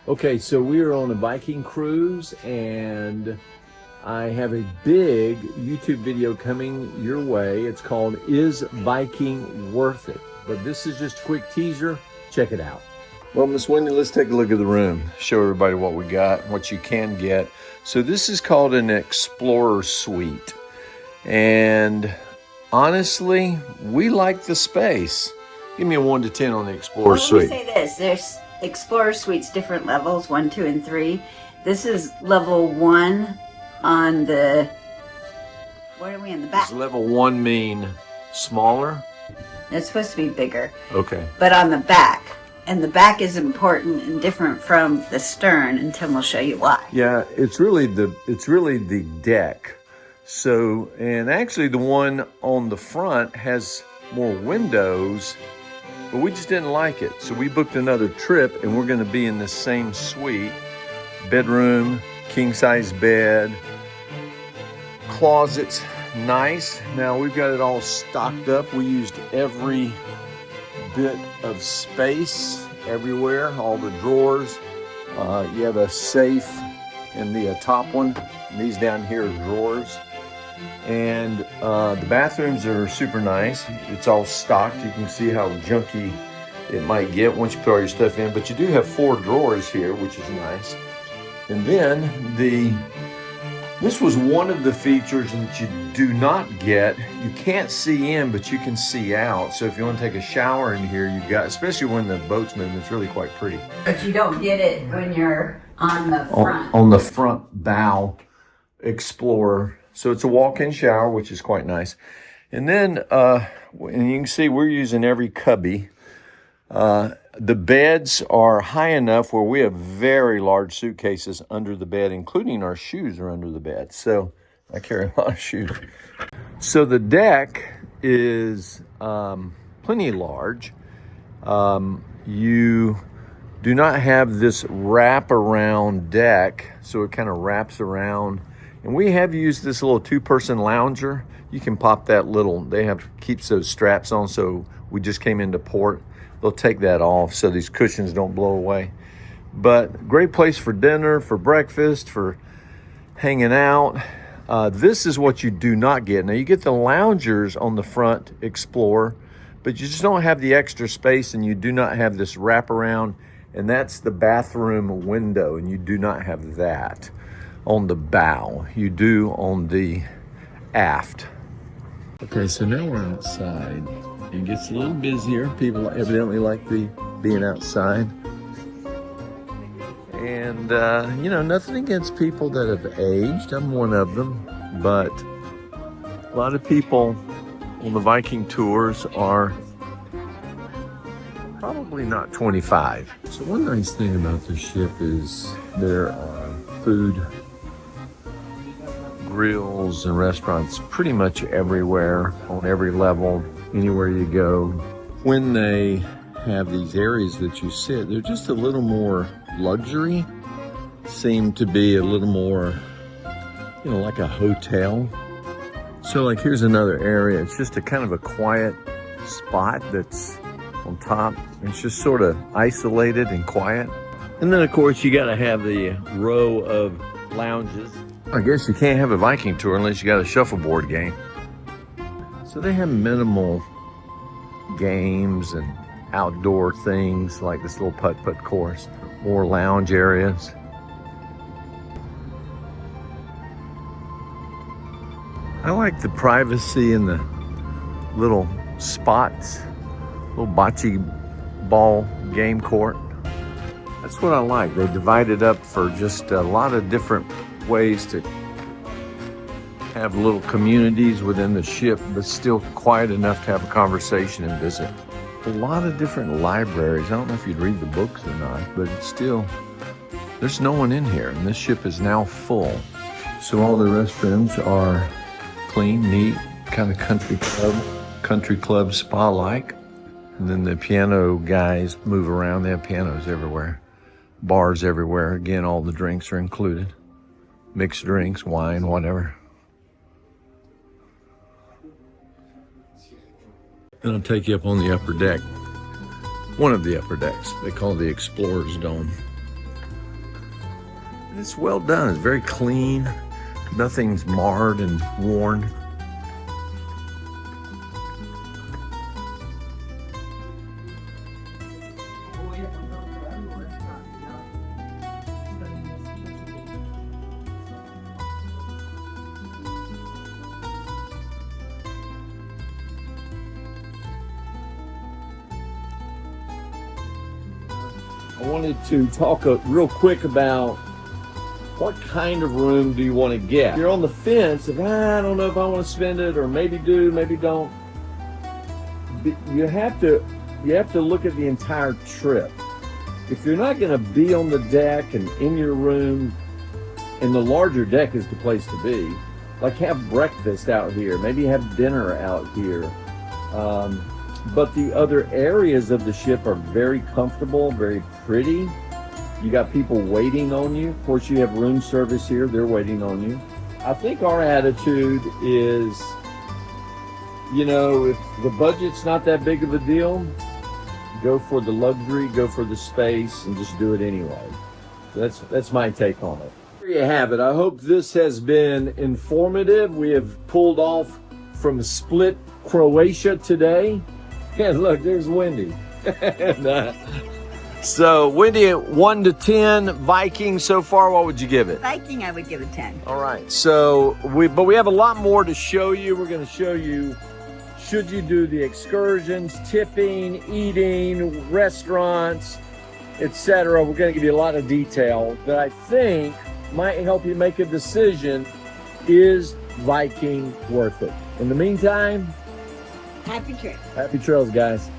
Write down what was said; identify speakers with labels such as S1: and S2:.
S1: Okay, so we are on a Viking cruise, and I have a big YouTube video coming your way. It's called Is Viking Worth It? But this is just a quick teaser. Check it out. Well, Miss Wendy, let's take a look at the room. Show everybody what we got, what you can get. So this is called an Explorer Suite. And honestly, we like the space. Give me a 1 to 10 on the Explorer Suite.
S2: Let me say this. There's Explorer Suites, different levels, 1, 2, and 3. This is level 1 on the, what are we in the back?
S1: Does level 1 mean smaller?
S2: It's supposed to be bigger.
S1: Okay.
S2: But on the back. And the back is important and different from the stern, and Tim will show you why.
S1: Yeah, it's really the deck. So, and actually the one on the front has more windows, but we just didn't like it. So we booked another trip, and we're gonna be in the same suite. Bedroom, king size bed, closets, nice. Now we've got it all stocked up. We used every bit of space everywhere, all the drawers. You have a safe in the top one. And these down here are drawers. And the bathrooms are super nice. It's all stocked. You can see how junky it might get once you put all your stuff in. But you do have 4 drawers here, which is nice. And then this was one of the features that you do not get. You can't see in, but you can see out. So if you want to take a shower in here, you've got, especially when the boat's moving, it's really quite pretty.
S2: But you don't get it when you're on the front.
S1: On the front bow Explorer. So it's a walk-in shower, which is quite nice. And then, and you can see we're using every cubby. The beds are high enough where we have very large suitcases under the bed, including our shoes are under the bed. So I carry a lot of shoes. So the deck is plenty large. You do not have this wrap-around deck, so it kind of wraps around. And we have used this little 2-person lounger. You can pop that little, keeps those straps on, so we just came into port. They'll take that off so these cushions don't blow away. But great place for dinner, for breakfast, for hanging out. This is what you do not get. Now you get the loungers on the front Explorer, but you just don't have the extra space, and you do not have this wraparound, and that's the bathroom window, and you do not have that on the bow. You do on the aft. Okay, so now we're outside. It gets a little busier. People evidently like being outside. And, you know, nothing against people that have aged. I'm one of them. But a lot of people on the Viking tours are probably not 25. So one nice thing about the ship is there are food grills and restaurants pretty much everywhere, on every level, anywhere you go. When they have these areas that you sit, they're just a little more luxury, seem to be a little more, you know, like a hotel. So like here's another area. It's just a kind of a quiet spot that's on top. It's just sort of isolated and quiet. And then of course you gotta have the row of lounges. I guess you can't have a Viking tour unless you got a shuffleboard game. So they have minimal games and outdoor things like this little putt-putt course, more lounge areas. I like the privacy in the little spots, little bocce ball game court. That's what I like. They divide it up for just a lot of different ways to have little communities within the ship, but still quiet enough to have a conversation and visit. A lot of different libraries. I don't know if you'd read the books or not, but it's still, there's no one in here, and this ship is now full. So all the restrooms are clean, neat, kind of country club spa-like. And then the piano guys move around. They have pianos everywhere, bars everywhere. Again, all the drinks are included. Mixed drinks, wine, whatever. Then I'll take you up on the upper deck. One of the upper decks. They call it the Explorer's Dome. It's well done. It's very clean. Nothing's marred and worn. I wanted to talk real quick about what kind of room do you want to get. If you're on the fence of, I don't know if I want to spend it, or maybe do, maybe don't. You have to look at the entire trip. If you're not going to be on the deck and in your room, and the larger deck is the place to be, like have breakfast out here, maybe have dinner out here. But the other areas of the ship are very comfortable, very pretty. You got people waiting on you. Of course, you have room service here. They're waiting on you. I think our attitude is, you know, if the budget's not that big of a deal, go for the luxury, go for the space, and just do it anyway. So that's my take on it. There you have it. I hope this has been informative. We have pulled off from Split, Croatia today. And look, there's Wendy. So, Wendy, 1 to 10, Viking so far, what would you give it?
S2: Viking, I would give it 10.
S1: All right. So, we have a lot more to show you. We're going to show you, should you do the excursions, tipping, eating, restaurants, etc. We're going to give you a lot of detail that I think might help you make a decision. Is Viking worth it? In the meantime,
S2: Happy trip.
S1: happy trails, guys.